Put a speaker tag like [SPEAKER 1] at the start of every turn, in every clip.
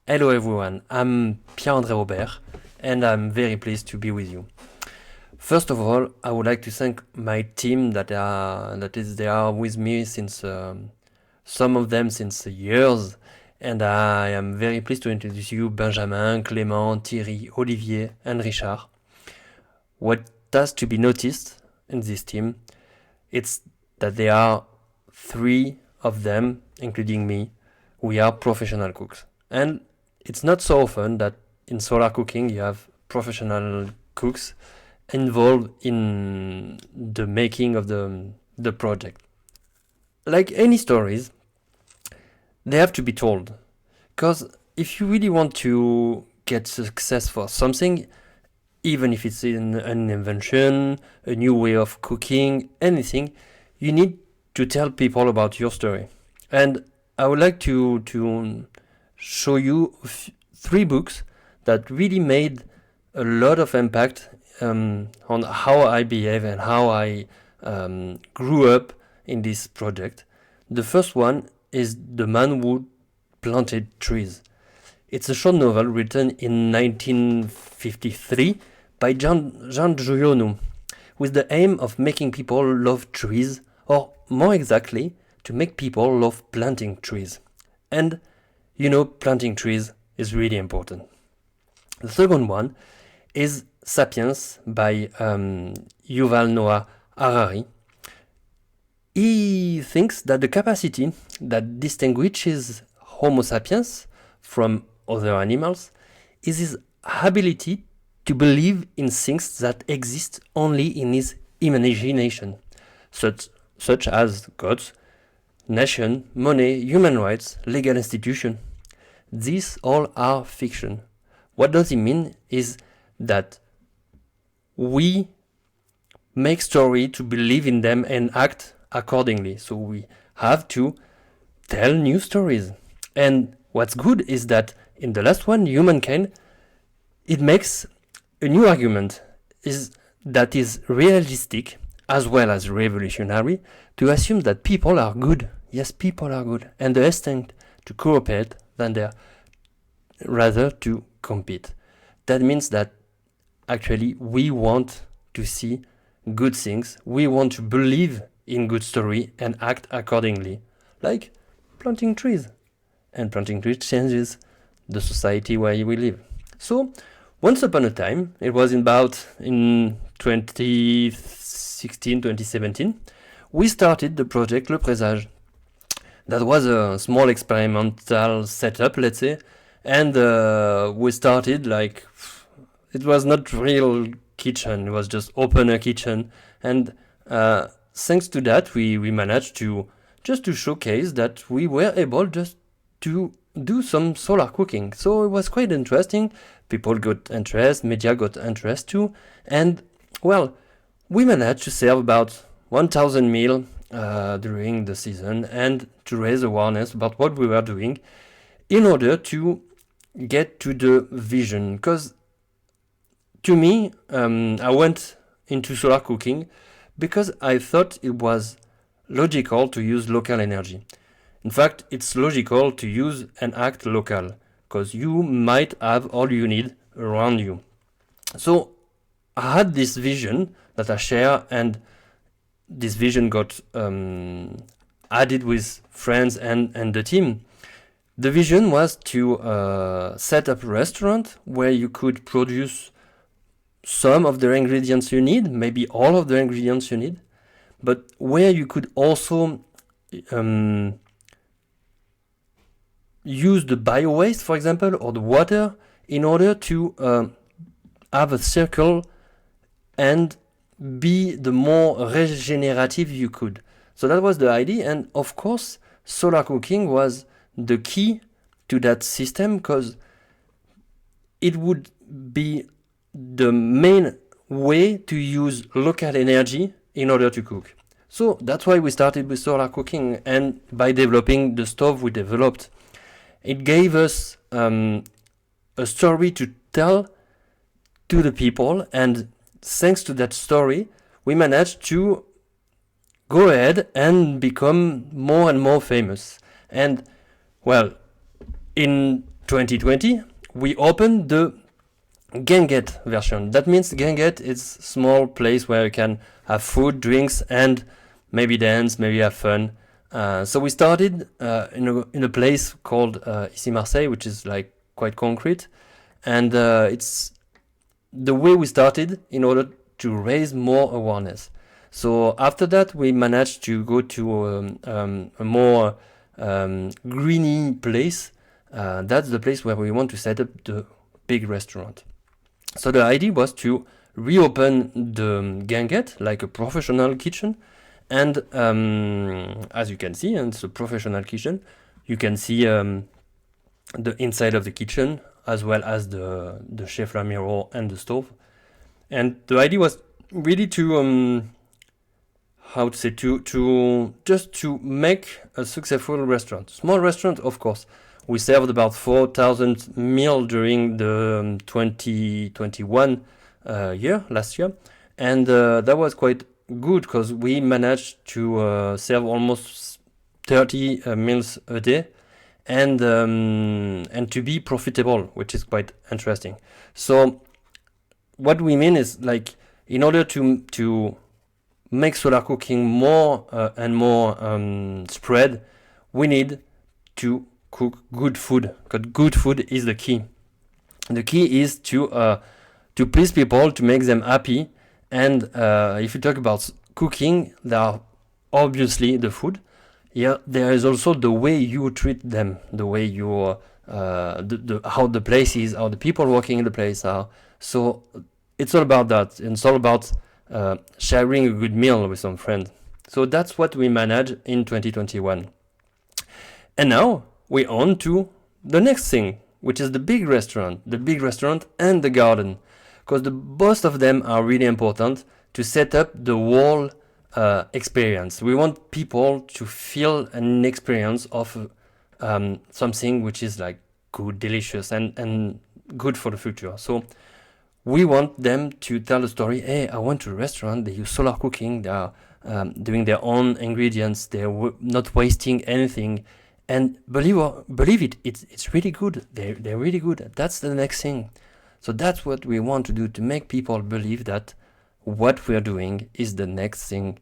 [SPEAKER 1] Hello everyone, I'm Pierre-André Aubert and I'm very pleased to be with you. First of all, I would like to thank my team they are with me since some of them since years, and I am very pleased to introduce you Benjamin, Clément, Thierry, Olivier and Richard. What has to be noticed in this team, it's that there are three of them, including me, we are professional cooks. And it's not so often that in solar cooking you have professional cooks involved in the making of the project. Like any stories, they have to be told. Because if you really want to get success for something, even if it's in an invention, a new way of cooking, anything, you need to tell people about your story. And I would like to show you three books that really made a lot of impact on how I behave and how I grew up in this project. The first one is The Man Who Planted Trees. It's a short novel written in 1953 by Jean Giono, with the aim of making people love trees, or more exactly, to make people love planting trees. And you know, planting trees is really important. The second one is Sapiens by Yuval Noah Harari. He thinks that the capacity that distinguishes Homo sapiens from other animals is his ability to believe in things that exist only in his imagination, such as gods, nation, money, human rights, legal institution. These all are fiction. What does it mean is that we make story to believe in them and act accordingly. So we have to tell new stories. And what's good is that in the last one, Humankind, it makes a new argument that is realistic as well as revolutionary, to assume that people are good. Yes, people are good. And the instinct to cooperate than rather to compete. That means that actually we want to see good things. We want to believe in good story and act accordingly. Like planting trees. And planting trees changes the society where we live. So, once upon a time, it was about in 2016, 2017, we started the project Le Présage. That was a small experimental setup, let's say, and we started like, it was not real kitchen, it was just open a kitchen, and thanks to that we managed to showcase that we were able just to do some solar cooking. So it was quite interesting. People got interest, media got interest too, and well, we managed to serve about 1,000 meals during the season and to raise awareness about what we were doing in order to get to the vision. Because to me, I went into solar cooking because I thought it was logical to use local energy. In fact, it's logical to use and act local because you might have all you need around you. So I had this vision that I share, and this vision got added with friends and the team. The vision was to set up a restaurant where you could produce some of the ingredients you need, maybe all of the ingredients you need, but where you could also use the bio-waste, for example, or the water in order to have a circle and be the more regenerative you could. So that was the idea, and of course, solar cooking was the key to that system because it would be the main way to use local energy in order to cook. So that's why we started with solar cooking, and by developing the stove we developed, it gave us a story to tell to the people, and thanks to that story, we managed to go ahead and become more and more famous. And well, in 2020, we opened the Ganget version. That means Ganget is small place where you can have food, drinks, and maybe dance, maybe have fun. So we started in a place called Ici Marseille, which is like quite concrete, and it's the way we started in order to raise more awareness. So after that, we managed to go to a more greeny place. That's the place where we want to set up the big restaurant. So the idea was to reopen the Ganget like a professional kitchen. And as you can see, and it's a professional kitchen, you can see the inside of the kitchen as well as the chef la mirror and the stove. And the idea was really to to make a successful restaurant. Small restaurant, of course. We served about 4,000 meals during the 2021 last year, and that was quite good because we managed to serve almost 30 meals a day, and to be profitable, which is quite interesting. So what we mean is, like, in order to make solar cooking more and more spread, we need to cook good food, because good food is the key. The key is to please people, to make them happy. And if you talk about cooking, there are obviously the food. Yeah, there is also the way you treat them, the way you how the place is, how the people working in the place are. So it's all about that. And it's all about sharing a good meal with some friends. So that's what we managed in 2021. And now we're on to the next thing, which is the big restaurant and the garden, because both of them are really important to set up the whole experience. We want people to feel an experience of something which is like good, delicious, and good for the future. So we want them to tell the story. Hey, I went to a restaurant, they use solar cooking, they are doing their own ingredients, they're not wasting anything. And believe it, it's really good. They're really good. That's the next thing. So that's what we want to do, to make people believe that what we're doing is the next thing.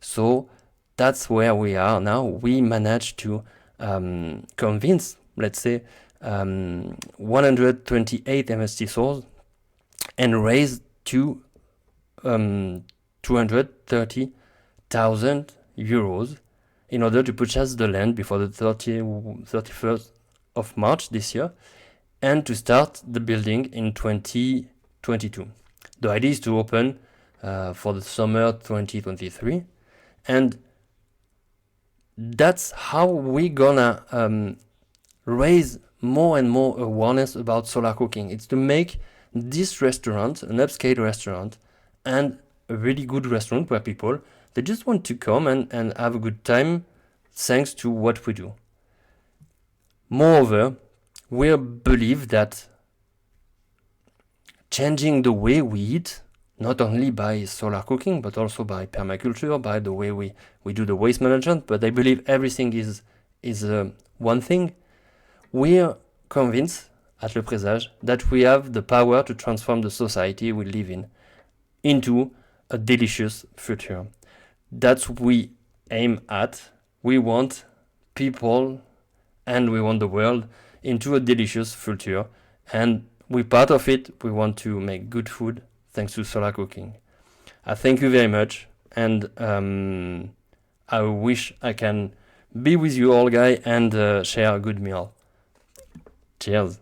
[SPEAKER 1] So that's where we are now. We managed to convince, let's say, 128 MST stores and raise to 230,000 euros in order to purchase the land before the 31st of March this year, and to start the building in 2022. The idea is to open for the summer 2023, and that's how we're gonna raise more and more awareness about solar cooking. It's to make this restaurant an upscale restaurant and a really good restaurant where people, they just want to come and have a good time thanks to what we do. Moreover, we believe that changing the way we eat, not only by solar cooking, but also by permaculture, by the way we do the waste management, but I believe everything is one thing. We're convinced at Le Présage that we have the power to transform the society we live in into a delicious future. That's what we aim at. We want people and we want the world into a delicious future. And we're part of it. We want to make good food thanks to solar cooking. I thank you very much. And I wish I can be with you all, guys, and share a good meal. Cheers.